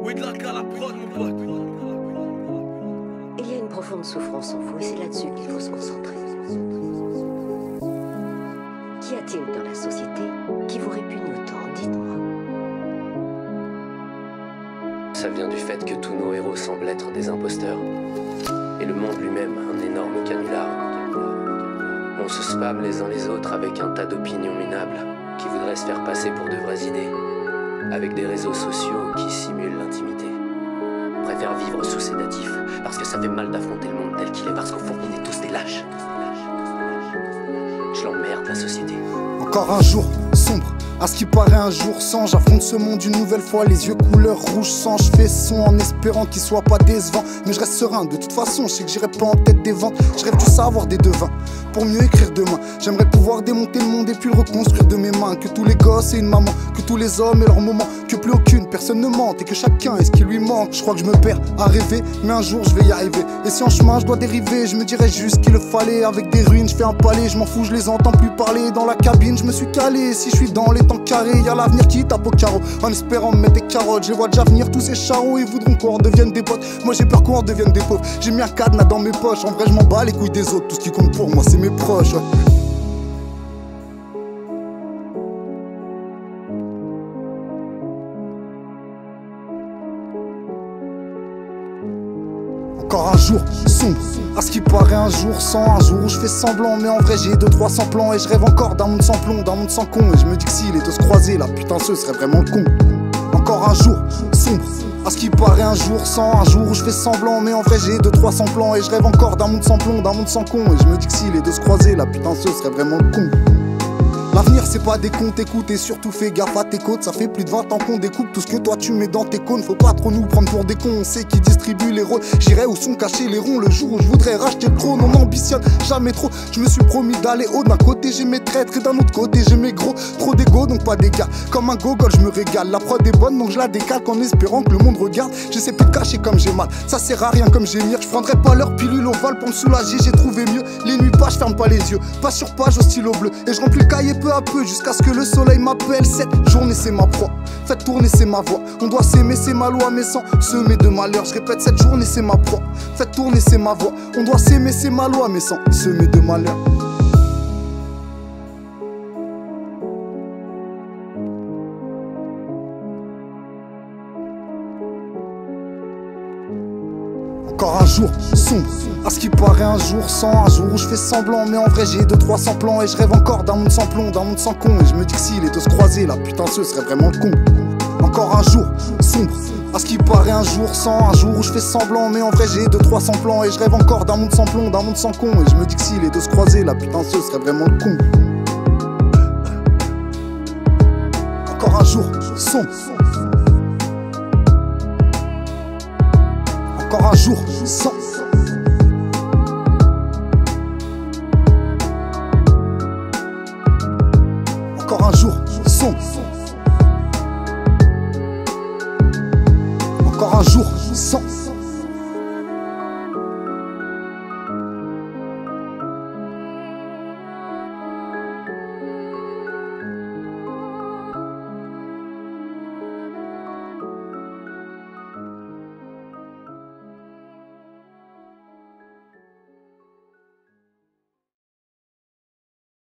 Il y a une profonde souffrance en vous et c'est là-dessus qu'il faut se concentrer. Qu'y a-t-il dans la société qui vous répugne autant? Dites-moi. Ça vient du fait que tous nos héros semblent être des imposteurs. Et le monde lui-même un énorme canular. On se spam les uns les autres avec un tas d'opinions minables qui voudraient se faire passer pour de vraies idées. Avec des réseaux sociaux qui simulent l'intimité. On préfère vivre sous sédatif parce que ça fait mal d'affronter le monde tel qu'il est, parce qu'au fond on est tous des lâches. Je l'emmerde la société. Encore un jour sombre, à ce qui paraît un jour sans. J'affronte ce monde une nouvelle fois, les yeux couleur rouge sang. Je fais son en espérant qu'il soit pas décevant, mais je reste serein, de toute façon je sais que j'irai pas en tête des ventes. Je rêve du savoir des devins, pour mieux écrire demain. J'aimerais pouvoir démonter le monde et puis le reconstruire de mes mains. Que tous les gosses aient une maman, que tous les hommes aient leur moment, que plus aucune personne ne mente et que chacun ait ce qui lui manque. Je crois que je me perds à rêver, mais un jour je vais y arriver. Et si en chemin je dois dériver, je me dirais juste qu'il le fallait. Avec des ruines je fais un palais, je m'en fous, je les entends plus parler. Dans la cabine je me suis calé, si je suis dans les temps carrés, y'a l'avenir qui tape au carreau. En espérant me mettre des carottes, je les vois déjà venir tous ces charros. Ils voudront qu'on redevienne des potes, moi j'ai peur qu'on redevienne des pauvres. J'ai mis un cadenas dans mes poches, en vrai je m'en bats les couilles des autres. Tout ce qui compte pour moi c'est mes proches, ouais. Encore un jour sombre, à ce qui paraît un jour sans. Un jour où je fais semblant, mais en vrai j'ai 200-300 plans. Et je rêve encore d'un monde sans plomb, d'un monde sans con. Et je me dis que s'il est de se croiser, là putain ce serait vraiment le con. Encore un jour sombre, à ce qui paraît un jour sans. Un jour où je fais semblant, mais en vrai j'ai 200-300 plans. Et je rêve encore d'un monde sans plomb, d'un monde sans con. Et je me dis que s'il est de se croiser, là putain ce serait vraiment le con. L'avenir c'est pas des comptes, écoute et surtout fais gaffe à tes côtes. Ça fait plus de 20 ans qu'on découpe tout ce que toi tu mets dans tes cônes. Faut pas trop nous prendre pour des cons, on sait qui distribue les rôles. J'irai où sont cachés les ronds le jour où je voudrais racheter le trône. On ambitionne jamais trop, je me suis promis d'aller haut. D'un côté j'ai mes traîtres et d'un autre côté j'ai mes gros. Trop d'ego donc pas d'égal, comme un gogol je me régale. La prod est bonne donc je la décalque en espérant que le monde regarde. J'essaie plus de cacher comme j'ai mal, ça sert à rien comme gémir. Je prendrai pas leur pilule au vol pour me soulager, j'ai trouvé mieux. Les nuits pas, je ferme pas les yeux, pas sur page au stylo bleu. Et je remplis le cahier peu à peu jusqu'à ce que le soleil m'appelle. Cette journée c'est ma proie, faites tourner c'est ma voix. On doit s'aimer c'est ma loi mais sans semer de malheur. Je répète cette journée c'est ma proie, faites tourner c'est ma voix. On doit s'aimer c'est ma loi mais sans semer de malheur. Encore un jour sombre, à ce qui paraît un jour sans. Un jour où je fais semblant, mais en vrai j'ai 200-300 plans. Et je rêve encore d'un monde sans plomb, d'un monde sans con. Et je me dis que s'il est de se croiser, là putain ce serait vraiment le con. Encore un jour sombre, à ce qui paraît un jour sans. Un jour où je fais semblant, mais en vrai j'ai 200-300 plans. Et je rêve encore d'un monde sans plomb, d'un monde sans con. Et je me dis que s'il est de se croiser, là putain ce serait vraiment le con. Encore un jour sombre, encore un jour sans. Encore un jour sombre, encore un jour sans.